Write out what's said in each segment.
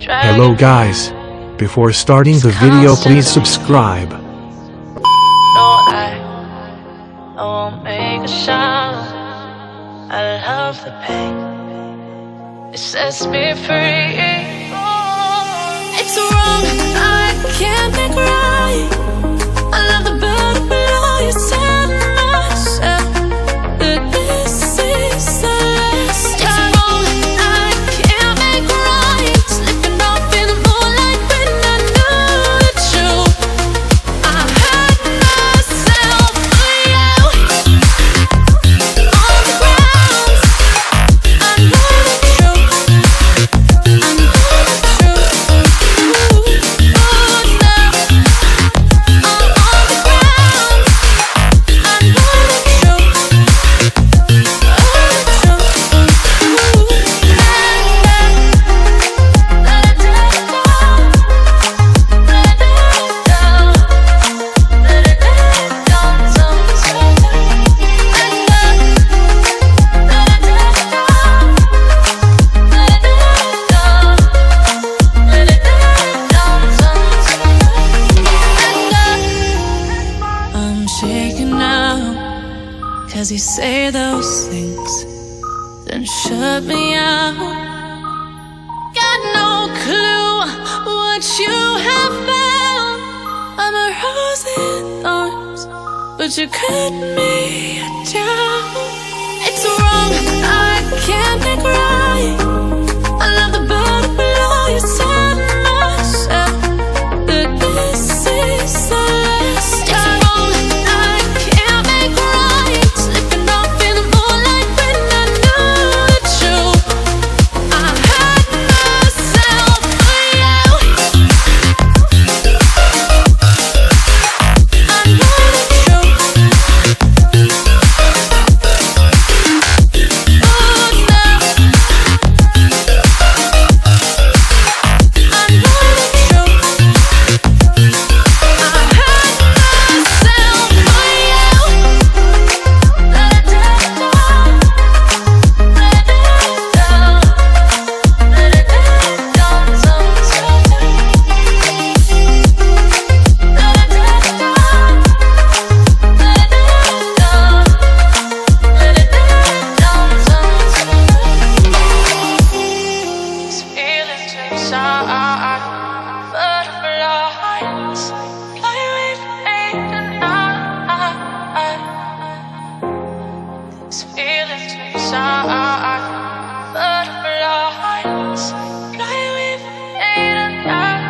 Hello guys. Before starting the video, please subscribe. I won't make a sound. I love the pain. It sets me free. It's wrong, I can't make right. I love the bird below you. Tell myself that this is the last time. It's wrong, I can't make right. Slipping off in the moonlight when I knew the truth. I hurt myself for you. On the ground, I know the truth. I know the truth. Ooh, oh no. I'm on the ground, I know the truth. Oh, the I'm shaking now, 'cause you say those things, then shut me out. Got no clue what you have found. I'm a rose in thorns, but you cut me down. It's wrong, I can't make right. I love the bird below you. Tell myself that this is the last time. It's wrong, I can't make right. Slipping off in the moonlight when I knew the truth. I hurt myself for you. I know the truth. Oh no. I know the truth. I hurt myself for you. Let it down. Let it down. Let it down sometimes. Let it down. Let it down. Let it down sometimes. These feelings inside, butterflies fly with me tonight. These feelings inside, butterflies fly with me tonight.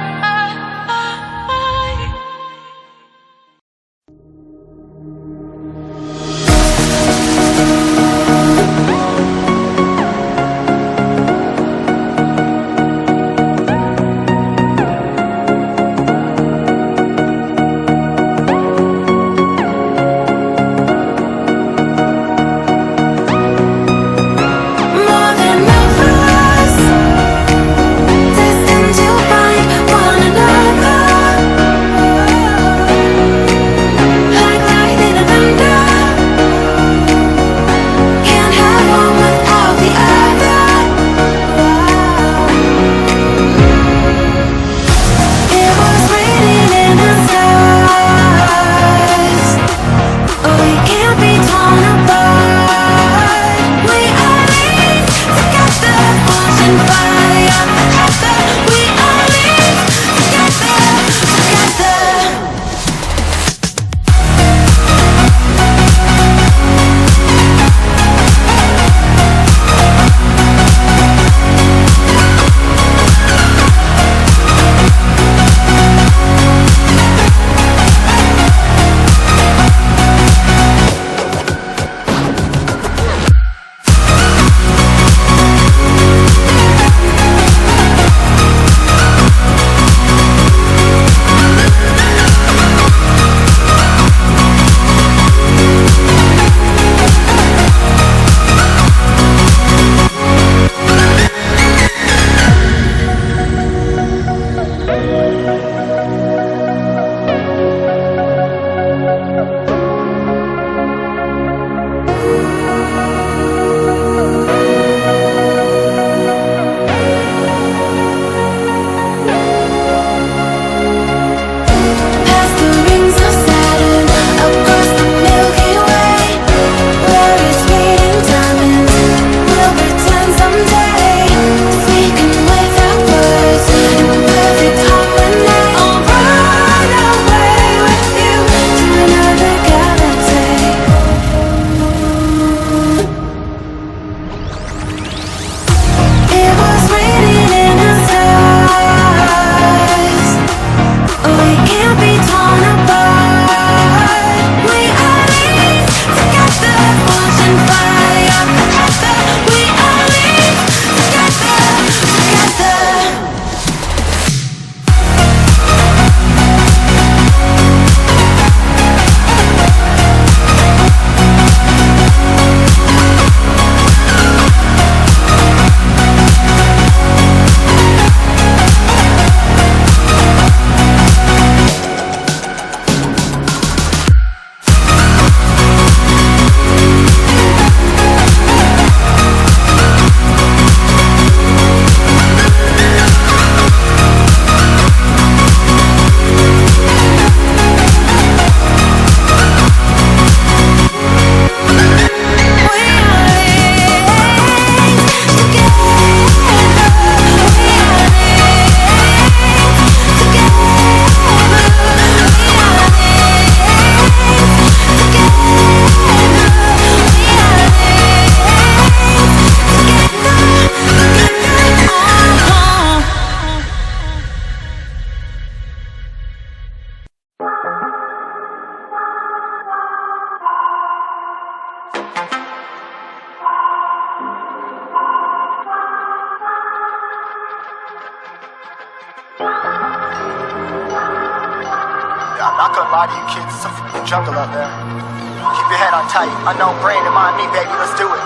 lie to you kids, it's a f***ing jungle out there. Keep your head on tight. Unknown brain, remind me, baby, let's do it.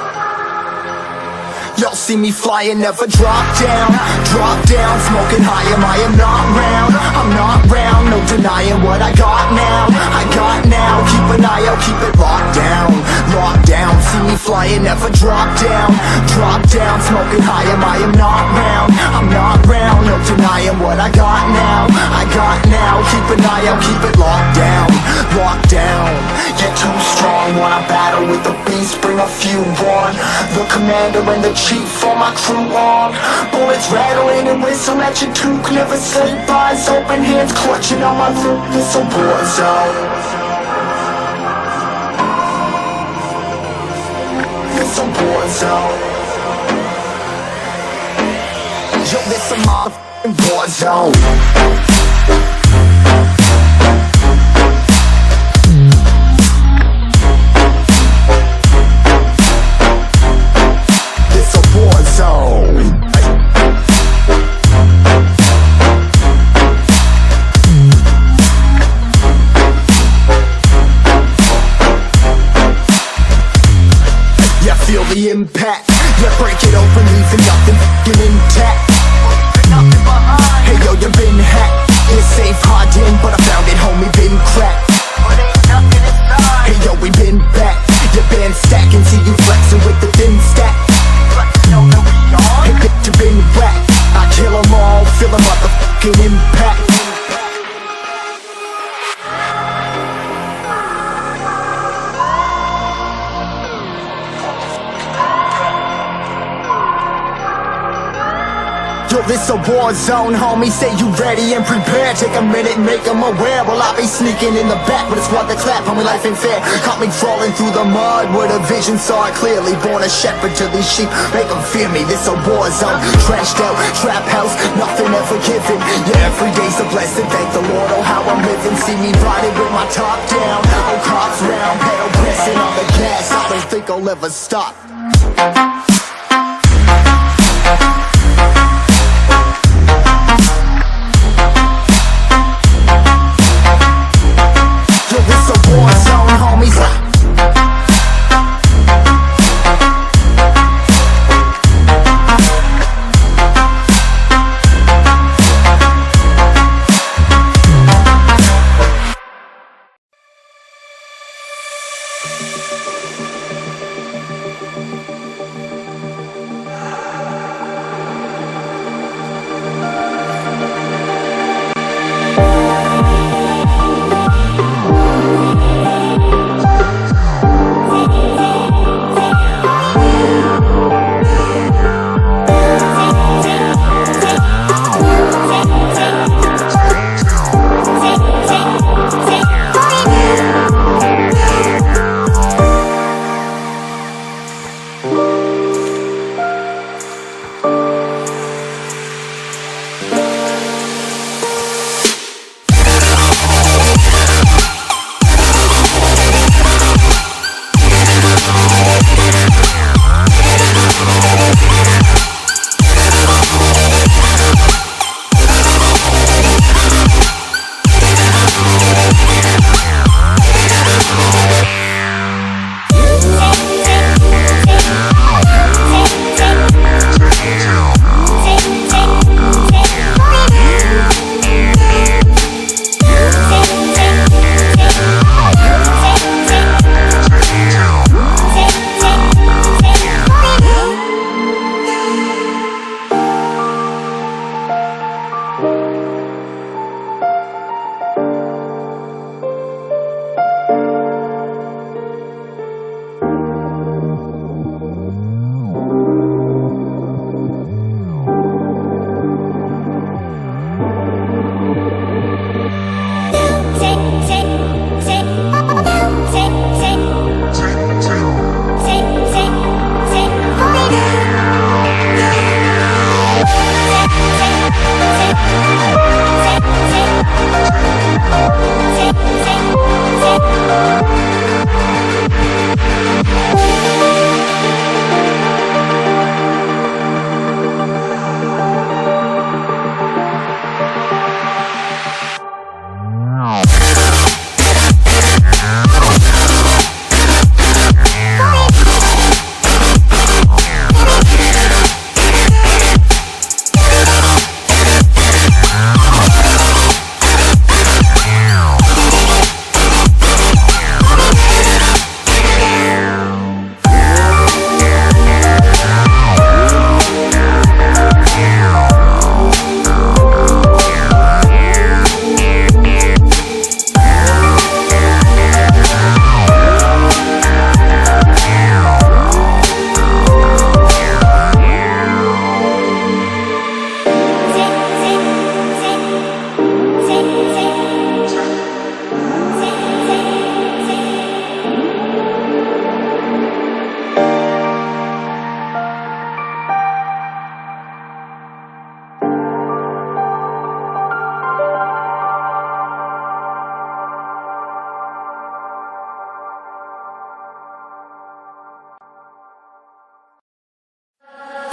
Y'all see me flying, never drop down, smoking high, I am not round, I'm not round, no denying what I got now, keep an eye out, keep it locked down, see me flying, never drop down, smoking high, I am not round, I'm not round, no denying what I got now, keep an eye out, keep it locked down, get too strong when I battle with the beast, bring a few on, the commander and the chief for my crew on. Bullets rattling and whistle at your toque. Never sleep, eyes open, hands clutching on my loot. This a war zone. This a war zone. Yo, this a motherfucking war zone. Feel the impact, yeah, break it open, leaving nothing f***ing intact. Hey yo, you been hacked, you're safe, hard in, but I found it, homie, been cracked. Hey yo, we been back, your band stacking, see you flexing with the thin stack. Hey bitch, you been whacked, I kill them all, feel the motherfucking impact. Yo, this a war zone, homie, say you ready and prepared. Take a minute, make them aware. Well, I be sneaking in the back, but it's what they clap, homie, life ain't fair. Caught me crawling through the mud with a vision, saw it clearly. Born a shepherd to these sheep, make them fear me. This a war zone, trashed out, trap house, nothing ever given. Yeah, every day's a blessing, thank the Lord, oh how I'm living. See me riding with my top down, oh cops round, pedal pressing on the gas. I don't think I'll ever stop.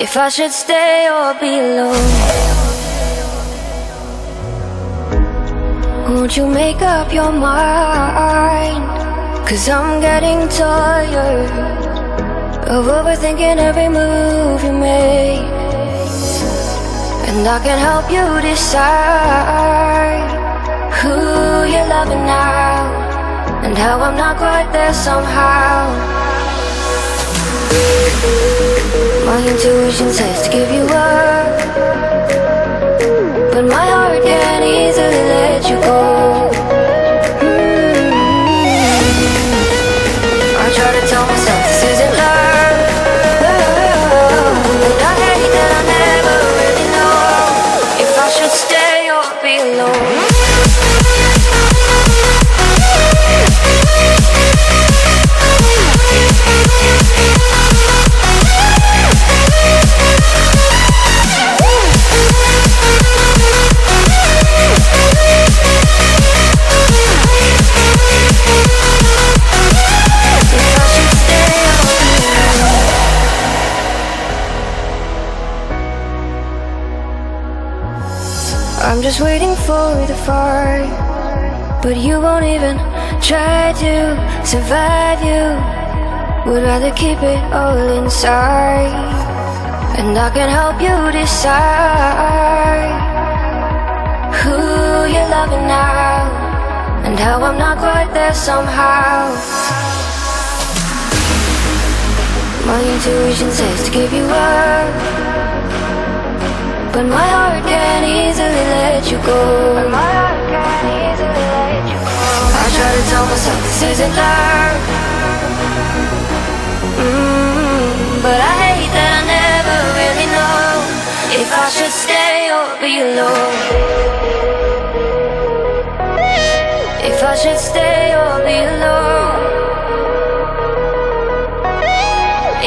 if I should stay or be alone. Won't you make up your mind? 'Cause I'm getting tired of overthinking every move you make. And I can help you decide who you're loving now, and how I'm not quite there somehow. My intuition says to give you up, but my heart can't easily let you go. I try to tell myself this isn't love, but I hate that I never really know if I should stay or be alone. I'm just waiting for the fight, but you won't even try to survive. You would rather keep it all inside, and I can help you decide who you're loving now, and how I'm not quite there somehow. My intuition says to give you up, but my heart can't easily let you go. I try to tell myself this isn't love, but I hate that I never really know if I should stay or be alone. If I should stay or be alone.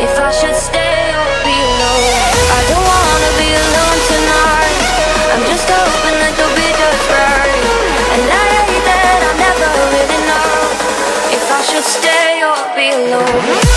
If I should stay or be alone. I don't wanna be alone tonight. I'm just hoping that you'll be just right. And I hate that I never really know if I should stay or be alone.